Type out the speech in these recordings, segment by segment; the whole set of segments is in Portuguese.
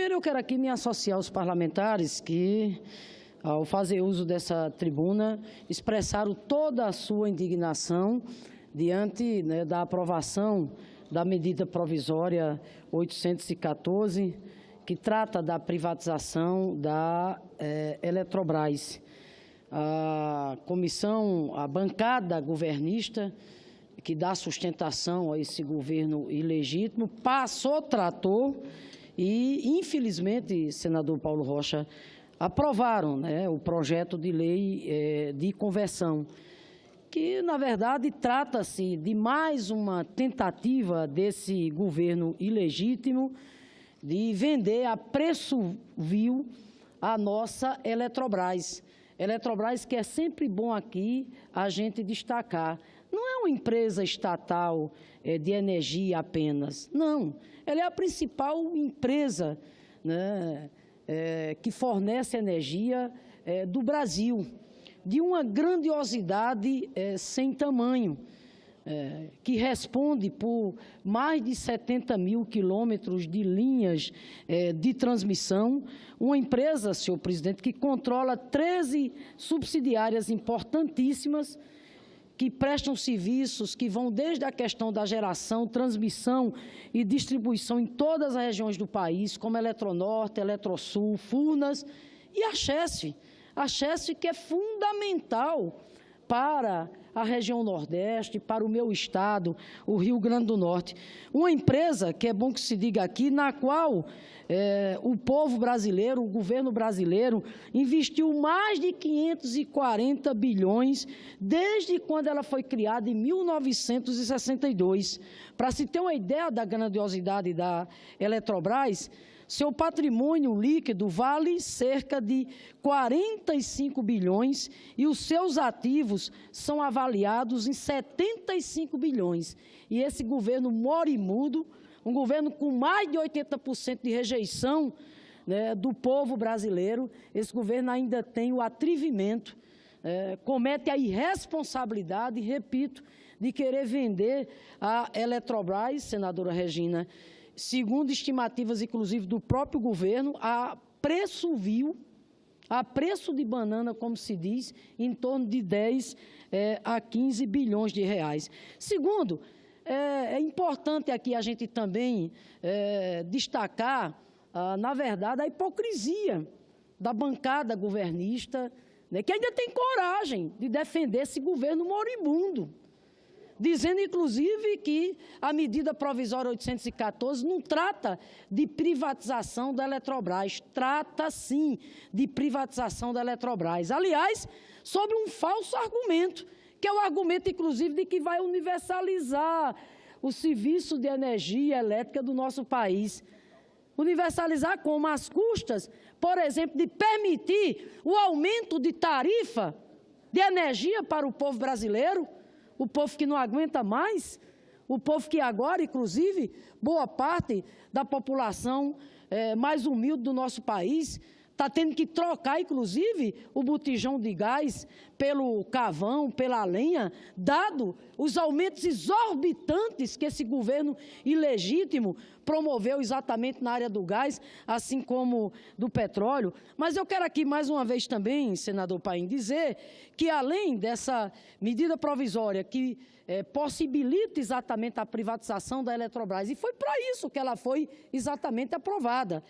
Primeiro, eu quero aqui me associar aos parlamentares que, ao fazer uso dessa tribuna, expressaram toda a sua indignação diante da aprovação da medida provisória 814, que trata da privatização da Eletrobras. A comissão, a bancada governista, que dá sustentação a esse governo ilegítimo, tratou e, infelizmente, senador Paulo Rocha, aprovaram o projeto de lei de conversão, que, na verdade, trata-se de mais uma tentativa desse governo ilegítimo de vender a preço vil a nossa Eletrobras. Eletrobras, que é sempre bom aqui a gente destacar, não é uma empresa estatal de energia apenas, não. Ela é a principal empresa que fornece energia do Brasil, de uma grandiosidade sem tamanho, que responde por mais de 70 mil quilômetros de linhas de transmissão, uma empresa, senhor presidente, que controla 13 subsidiárias importantíssimas, que prestam serviços que vão desde a questão da geração, transmissão e distribuição em todas as regiões do país, como Eletronorte, Eletrosul, Furnas e a Chesf. A Chesf, que é fundamental para a região Nordeste, para o meu estado, o Rio Grande do Norte. Uma empresa, que é bom que se diga aqui, na qual o povo brasileiro, o governo brasileiro, investiu mais de 540 bilhões desde quando ela foi criada em 1962. Para se ter uma ideia da grandiosidade da Eletrobras, seu patrimônio líquido vale cerca de 45 bilhões e os seus ativos são avaliados em 75 bilhões. E esse governo morimudo, um governo com mais de 80% de rejeição do povo brasileiro, esse governo ainda tem o atrevimento, comete a irresponsabilidade, repito, de querer vender a Eletrobras, senadora Regina, segundo estimativas, inclusive, do próprio governo, a preço vil, a preço de banana, como se diz, em torno de 10 a 15 bilhões de reais. Segundo, é importante aqui a gente também destacar, na verdade, a hipocrisia da bancada governista, que ainda tem coragem de defender esse governo moribundo, dizendo, inclusive, que a medida provisória 814 não trata de privatização da Eletrobras, trata, sim, de privatização da Eletrobras. Aliás, sobre um falso argumento, que é o argumento, inclusive, de que vai universalizar o serviço de energia elétrica do nosso país. Universalizar como? Às custas, por exemplo, de permitir o aumento de tarifa de energia para o povo brasileiro, o povo que não aguenta mais, o povo que agora, inclusive, boa parte da população mais humilde do nosso país está tendo que trocar, inclusive, o botijão de gás pelo carvão, pela lenha, dado os aumentos exorbitantes que esse governo ilegítimo promoveu exatamente na área do gás, assim como do petróleo. Mas eu quero aqui, mais uma vez também, senador Paim, dizer que, além dessa medida provisória que possibilita exatamente a privatização da Eletrobras, e foi para isso que ela foi exatamente aprovada,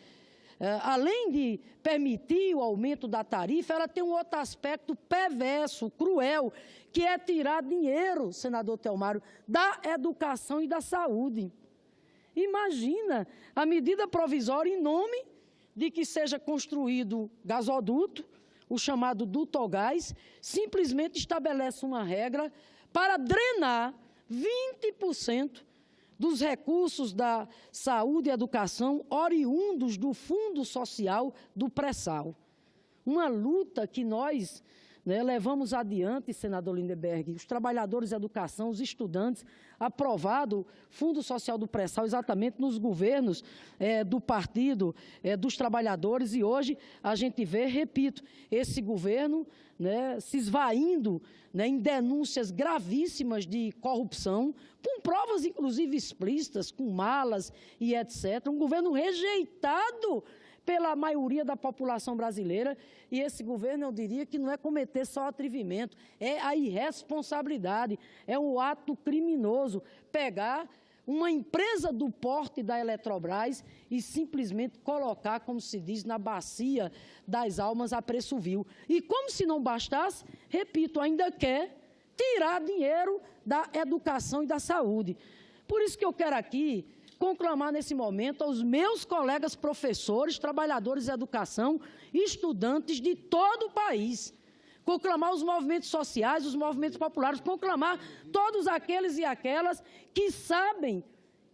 além de permitir o aumento da tarifa, ela tem um outro aspecto perverso, cruel, que é tirar dinheiro, senador Telmário, da educação e da saúde. Imagina a medida provisória em nome de que seja construído gasoduto, o chamado Dutogás, simplesmente estabelece uma regra para drenar 20% dos recursos da saúde e educação oriundos do Fundo Social do Pré-Sal. Uma luta que nós levamos adiante, senador Lindenberg, os trabalhadores da educação, os estudantes, aprovado o Fundo Social do Pré-Sal exatamente nos governos do Partido dos Trabalhadores, e hoje a gente vê, repito, esse governo se esvaindo em denúncias gravíssimas de corrupção, com provas, inclusive, explícitas, com malas e etc. Um governo rejeitado pela maioria da população brasileira, e esse governo, eu diria que não é cometer só atrevimento, é a irresponsabilidade, é um ato criminoso pegar uma empresa do porte da Eletrobras e simplesmente colocar, como se diz, na bacia das almas a preço vil. E como se não bastasse, repito, ainda quer tirar dinheiro da educação e da saúde. Por isso que eu quero aqui conclamar nesse momento aos meus colegas professores, trabalhadores da educação e estudantes de todo o país, conclamar os movimentos sociais, os movimentos populares, conclamar todos aqueles e aquelas que sabem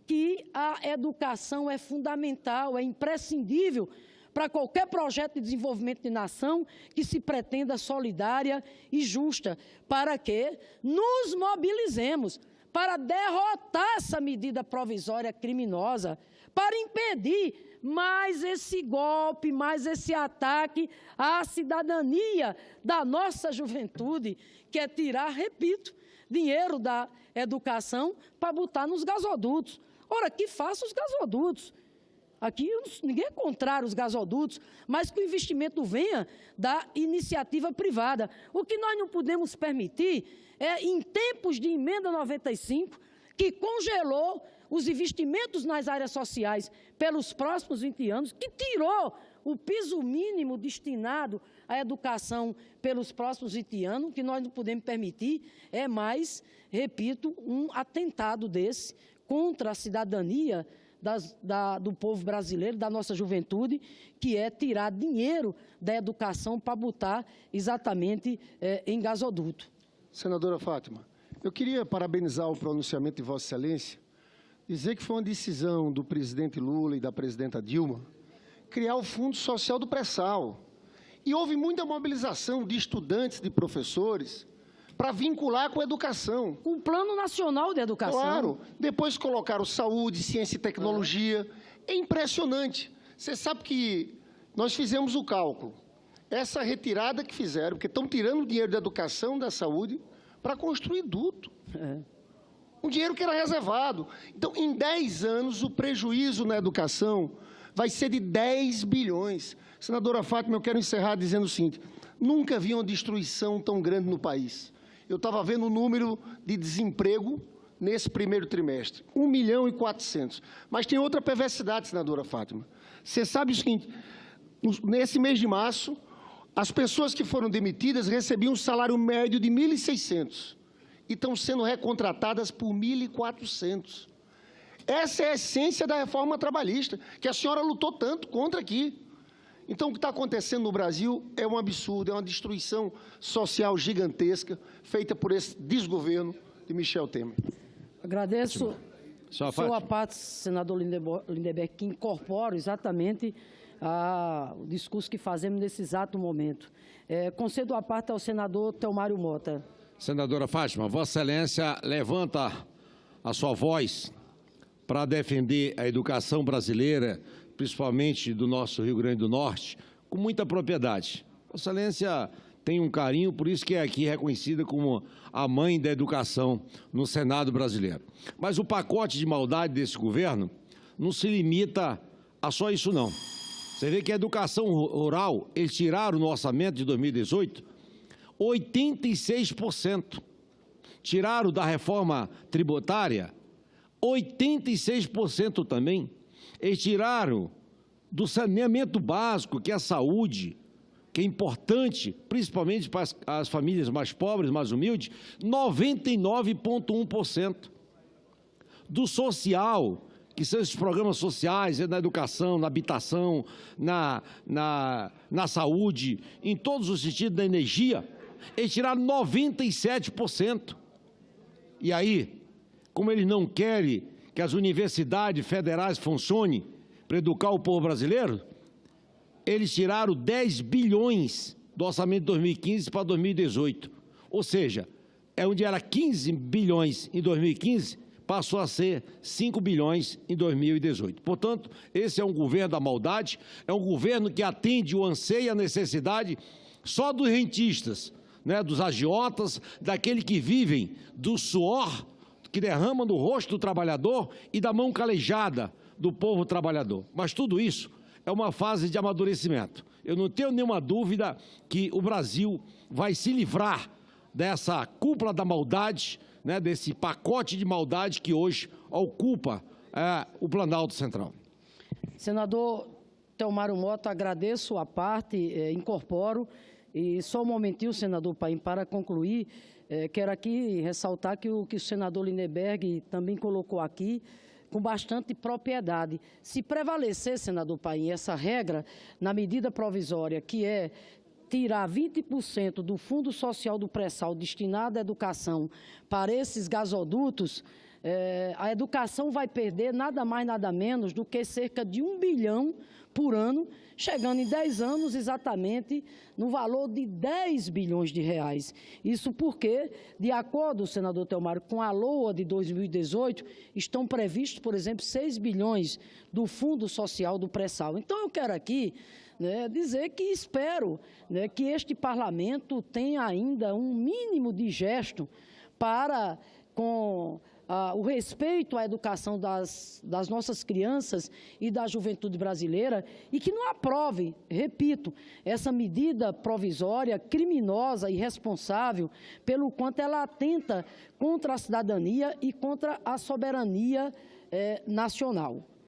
que a educação é fundamental, é imprescindível para qualquer projeto de desenvolvimento de nação que se pretenda solidária e justa, para que nos mobilizemos para derrotar essa medida provisória criminosa, para impedir mais esse golpe, mais esse ataque à cidadania da nossa juventude, que é tirar, repito, dinheiro da educação para botar nos gasodutos. Ora, que faça os gasodutos. Aqui ninguém é contrário aos gasodutos, mas que o investimento venha da iniciativa privada. O que nós não podemos permitir é, em tempos de emenda 95, que congelou os investimentos nas áreas sociais pelos próximos 20 anos, que tirou o piso mínimo destinado à educação pelos próximos 20 anos, o que nós não podemos permitir é mais, repito, um atentado desse contra a cidadania do povo brasileiro, da nossa juventude, que é tirar dinheiro da educação para botar exatamente em gasoduto. Senadora Fátima, eu queria parabenizar o pronunciamento de Vossa Excelência, dizer que foi uma decisão do presidente Lula e da presidenta Dilma criar o Fundo Social do Pré-Sal. E houve muita mobilização de estudantes, de professores, para vincular com a educação. Com o Plano Nacional de Educação. Claro. Depois colocaram saúde, ciência e tecnologia. É impressionante. Você sabe que nós fizemos o cálculo. Essa retirada que fizeram, porque estão tirando o dinheiro da educação, da saúde, para construir duto. Um dinheiro que era reservado. Então, em 10 anos, o prejuízo na educação vai ser de 10 bilhões. Senadora Fátima, eu quero encerrar dizendo o seguinte: nunca vi uma destruição tão grande no país. Eu estava vendo o número de desemprego nesse primeiro trimestre, 1.400.000. Mas tem outra perversidade, senadora Fátima. Você sabe o seguinte, nesse mês de março, as pessoas que foram demitidas recebiam um salário médio de 1.600 e estão sendo recontratadas por 1.400. Essa é a essência da reforma trabalhista, que a senhora lutou tanto contra aqui. Então, o que está acontecendo no Brasil é um absurdo, é uma destruição social gigantesca, feita por esse desgoverno de Michel Temer. Agradeço, senhor Apates, senador Lindenberg, que incorpora exatamente o discurso que fazemos nesse exato momento. Concedo a parte ao senador Telmário Mota. Senadora Fátima, Vossa Excelência levanta a sua voz para defender a educação brasileira, principalmente do nosso Rio Grande do Norte, com muita propriedade. Vossa Excelência tem um carinho, por isso que é aqui reconhecida como a mãe da educação no Senado brasileiro. Mas o pacote de maldade desse governo não se limita a só isso, não. Você vê que a educação rural, eles tiraram no orçamento de 2018 86%. Tiraram da reforma tributária 86% também. Eles tiraram do saneamento básico, que é a saúde, que é importante, principalmente para as famílias mais pobres, mais humildes, 99,1%. Do social, que são esses programas sociais, na educação, na habitação, na saúde, em todos os sentidos, da energia, eles tiraram 97%. E aí, como eles não querem que as universidades federais funcionem para educar o povo brasileiro, eles tiraram 10 bilhões do orçamento de 2015 para 2018. Ou seja, onde era 15 bilhões em 2015, passou a ser 5 bilhões em 2018. Portanto, esse é um governo da maldade, é um governo que atende o anseio e a necessidade só dos rentistas, né, dos agiotas, daqueles que vivem do suor que derrama no rosto do trabalhador e da mão calejada do povo trabalhador. Mas tudo isso é uma fase de amadurecimento. Eu não tenho nenhuma dúvida que o Brasil vai se livrar dessa cúpula da maldade, né, desse pacote de maldade que hoje ocupa o Planalto Central. Senador Telmário Mota, agradeço a parte, incorporo, e só um momentinho, senador Paim, para concluir, quero aqui ressaltar que o senador Lindenberg também colocou aqui, com bastante propriedade. Se prevalecer, senador Paim, essa regra na medida provisória, que é tirar 20% do Fundo Social do Pré-Sal destinado à educação para esses gasodutos, a educação vai perder nada mais, nada menos do que cerca de 1 bilhão por ano, chegando em 10 anos exatamente no valor de 10 bilhões de reais. Isso porque, de acordo, senador Telmário, com a LOA de 2018, estão previstos, por exemplo, 6 bilhões do Fundo Social do Pré-Sal. Então, eu quero aqui dizer que espero que este parlamento tenha ainda um mínimo de gesto para, com o respeito à educação das nossas crianças e da juventude brasileira, e que não aprove, repito, essa medida provisória criminosa e irresponsável, pelo quanto ela atenta contra a cidadania e contra a soberania nacional.